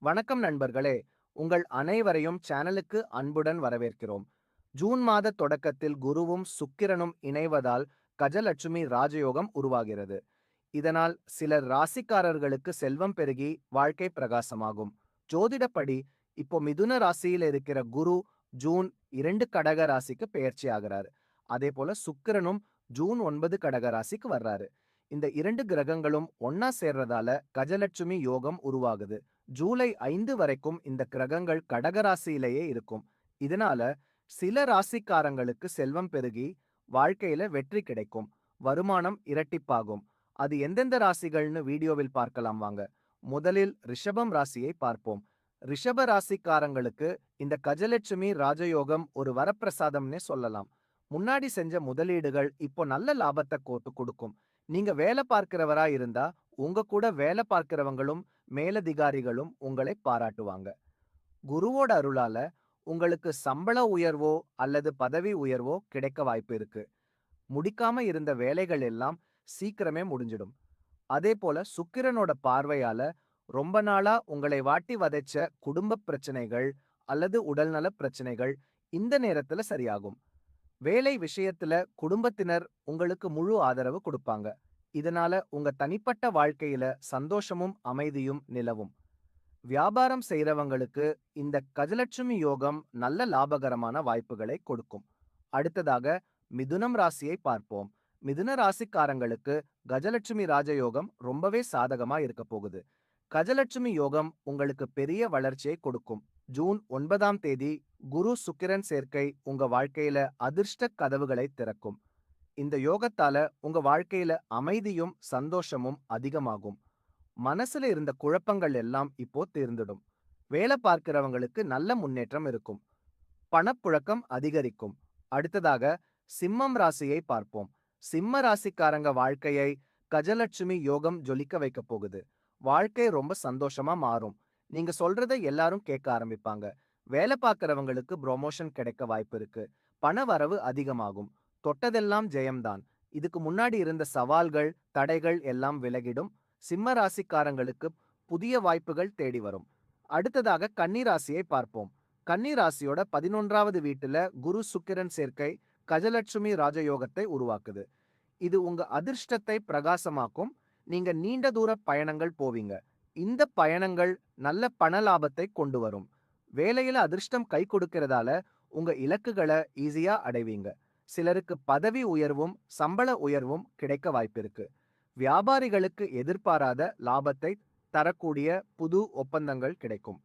வணக்கம் நண்பர்களே, உங்கள் அனைவரையும் சேனலுக்கு அன்புடன் வரவேற்கிறோம். ஜூன் மாத தொடக்கத்தில் குருவும் சுக்கிரனும் இணைவதால் கஜலட்சுமி ராஜயோகம் உருவாகிறது. இதனால் சிலர் ராசிக்காரர்களுக்கு செல்வம் பெருகி வாழ்க்கை பிரகாசமாகும். ஜோதிடப்படி இப்போ மிதுன ராசியில் இருக்கிற குரு ஜூன் 2 கடக ராசிக்கு பெயர்ச்சி ஆகிறார். அதே போல சுக்கிரனும் ஜூன் 9 கடக ராசிக்கு வர்றாரு. இந்த 2 கிரகங்களும் ஒன்னா சேர்றதால கஜலட்சுமி யோகம் உருவாகுது. ஜூலை 5 வரைக்கும் இந்த கிரகங்கள் கடகராசியிலேயே இருக்கும். இதனால சில ராசிக்காரங்களுக்கு செல்வம் பெருகி வாழ்க்கையில வெற்றி கிடைக்கும். வருமானம் இரட்டிப்பாகும். அது எந்தெந்த ராசிகள்னு வீடியோவில் பார்க்கலாம் வாங்க. முதலில் ரிஷபம் ராசியை பார்ப்போம். ரிஷப ராசிக்காரங்களுக்கு இந்த கஜலட்சுமி ராஜயோகம் ஒரு வரப்பிரசாதம்னே சொல்லலாம். முன்னாடி செஞ்ச முதலீடுகள் இப்போ நல்ல லாபத்தை கொடுக்கும். நீங்க வேலை பார்க்கிறவரா இருந்தா உங்க கூட வேலை பார்க்கிறவங்களும் மேலதிகாரிகளும் உங்களை பாராட்டுவாங்க. குருவோட அருளால உங்களுக்கு சம்பள உயர்வோ அல்லது பதவி உயர்வோ கிடைக்க வாய்ப்பு இருக்கு. முடிக்காம இருந்த வேலைகள் எல்லாம் சீக்கிரமே முடிஞ்சிடும். அதே போல சுக்கிரனோட பார்வையால ரொம்ப நாளா உங்களை வாட்டி வதைச்ச குடும்ப பிரச்சனைகள் அல்லது உடல்நல பிரச்சனைகள் இந்த நேரத்துல சரியாகும். வேலை விஷயத்துல குடும்பத்தினர் உங்களுக்கு முழு ஆதரவு கொடுப்பாங்க. இதனால உங்க தனிப்பட்ட வாழ்க்கையில சந்தோஷமும் அமைதியும் நிலவும். வியாபாரம் செய்றவங்களுக்கு இந்த கஜலட்சுமி யோகம் நல்ல லாபகரமான வாய்ப்புகளை கொடுக்கும். அடுத்ததாக மிதுனம் ராசியை பார்ப்போம். மிதுன ராசிக்காரங்களுக்கு கஜலட்சுமி ராஜயோகம் ரொம்பவே சாதகமா இருக்க போகுது. கஜலட்சுமி யோகம் உங்களுக்கு பெரிய வளர்ச்சியை கொடுக்கும். ஜூன் 9ஆம் தேதி குரு சுக்கிரன் சேர்க்கை உங்க வாழ்க்கையில அதிர்ஷ்ட கதவுகளை திறக்கும். இந்த யோகத்தால உங்க வாழ்க்கையில அமைதியும் சந்தோஷமும் அதிகமாகும். மனசுல இருந்த குழப்பங்கள் எல்லாம் இப்போ தீர்ந்துடும். வேலை பார்க்கிறவங்களுக்கு நல்ல முன்னேற்றம் இருக்கும். பணப்புழக்கம் அதிகரிக்கும். அடுத்ததாக சிம்மம் ராசியை பார்ப்போம். சிம்ம ராசிக்காரங்க வாழ்க்கையை கஜலட்சுமி யோகம் ஜொலிக்க வைக்க போகுது. வாழ்க்கை ரொம்ப சந்தோஷமா மாறும். நீங்க சொல்றதை எல்லாரும் கேட்க ஆரம்பிப்பாங்க. வேலை பார்க்கிறவங்களுக்கு ப்ரொமோஷன் கிடைக்க வாய்ப்பு இருக்கு. பண வரவு அதிகமாகும். தொட்டதெல்லாம் ஜெயம்தான். இதுக்கு முன்னாடி இருந்த சவால்கள் தடைகள் எல்லாம் விலகிடும். சிம்ம ராசிக்காரங்களுக்கு புதிய வாய்ப்புகள் தேடி வரும். அடுத்ததாக கன்னி ராசியை பார்ப்போம். கன்னி ராசியோட 11வது வீட்டுல குரு சுக்கிரன் சேர்க்கை கஜலட்சுமி ராஜயோகத்தை உருவாக்குது. இது உங்க அதிர்ஷ்டத்தை பிரகாசமாக்கும். நீங்க நீண்ட தூர பயணங்கள் போவீங்க. இந்த பயணங்கள் நல்ல பண லாபத்தை கொண்டு வரும். வேலையில அதிர்ஷ்டம் கை கொடுக்கிறதால உங்க இலக்குகளை ஈஸியா அடைவீங்க. சிலருக்கு பதவி உயர்வும் சம்பள உயர்வும் கிடைக்க வாய்ப்பிருக்கு. வியாபாரிகளுக்கு எதிர்பாராத லாபத்தை தரக்கூடிய புது ஒப்பந்தங்கள் கிடைக்கும்.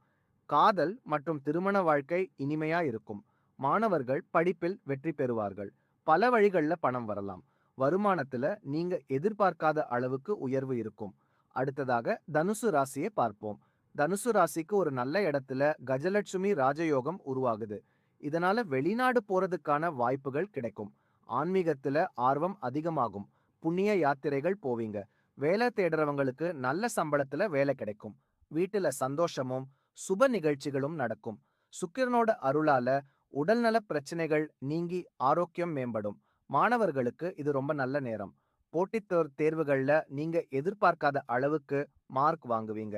காதல் மற்றும் திருமண வாழ்க்கை இனிமையா இருக்கும். மாணவர்கள் படிப்பில் வெற்றி பெறுவார்கள். பல வழிகள்ல பணம் வரலாம். வருமானத்துல நீங்க எதிர்பார்க்காத அளவுக்கு உயர்வு இருக்கும். அடுத்ததாக தனுசு ராசியை பார்ப்போம். தனுசு ராசிக்கு ஒரு நல்ல இடத்துல கஜலட்சுமி ராஜயோகம் உருவாகுது. இதனால வெளிநாடு போறதுக்கான வாய்ப்புகள் கிடைக்கும். ஆன்மீகத்துல ஆர்வம் அதிகமாகும். புண்ணிய யாத்திரைகள் போவீங்க. வேலை தேடுறவங்களுக்கு நல்ல சம்பளத்துல வேலை கிடைக்கும். வீட்டுல சந்தோஷமும் சுப நிகழ்ச்சிகளும் நடக்கும். சுக்கிரனோட அருளால உடல்நல பிரச்சனைகள் நீங்கி ஆரோக்கியம் மேம்படும். மாணவர்களுக்கு இது ரொம்ப நல்ல நேரம். போட்டித் தேர்வுகள்ல நீங்க எதிர்பார்க்காத அளவுக்கு மார்க் வாங்குவீங்க.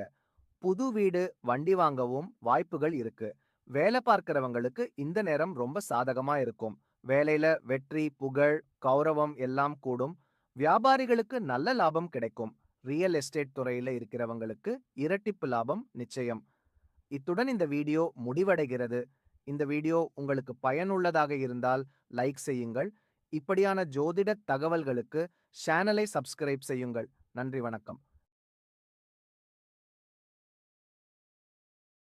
புது வீடு வண்டி வாங்கவும் வாய்ப்புகள் இருக்கு. வேலை பார்க்கிறவங்களுக்கு இந்த நேரம் ரொம்ப சாதகமா இருக்கும். வேலையில வெற்றி புகழ் கௌரவம் எல்லாம் கூடும். வியாபாரிகளுக்கு நல்ல லாபம் கிடைக்கும். ரியல் எஸ்டேட் துறையில இருக்கிறவங்களுக்கு இரட்டிப்பு லாபம் நிச்சயம். இத்துடன் இந்த வீடியோ முடிவடைகிறது. இந்த வீடியோ உங்களுக்கு பயனுள்ளதாக இருந்தால் லைக் செய்யுங்கள். இப்படியான ஜோதிட தகவல்களுக்கு சேனலை சப்ஸ்கிரைப் செய்யுங்கள். நன்றி, வணக்கம்.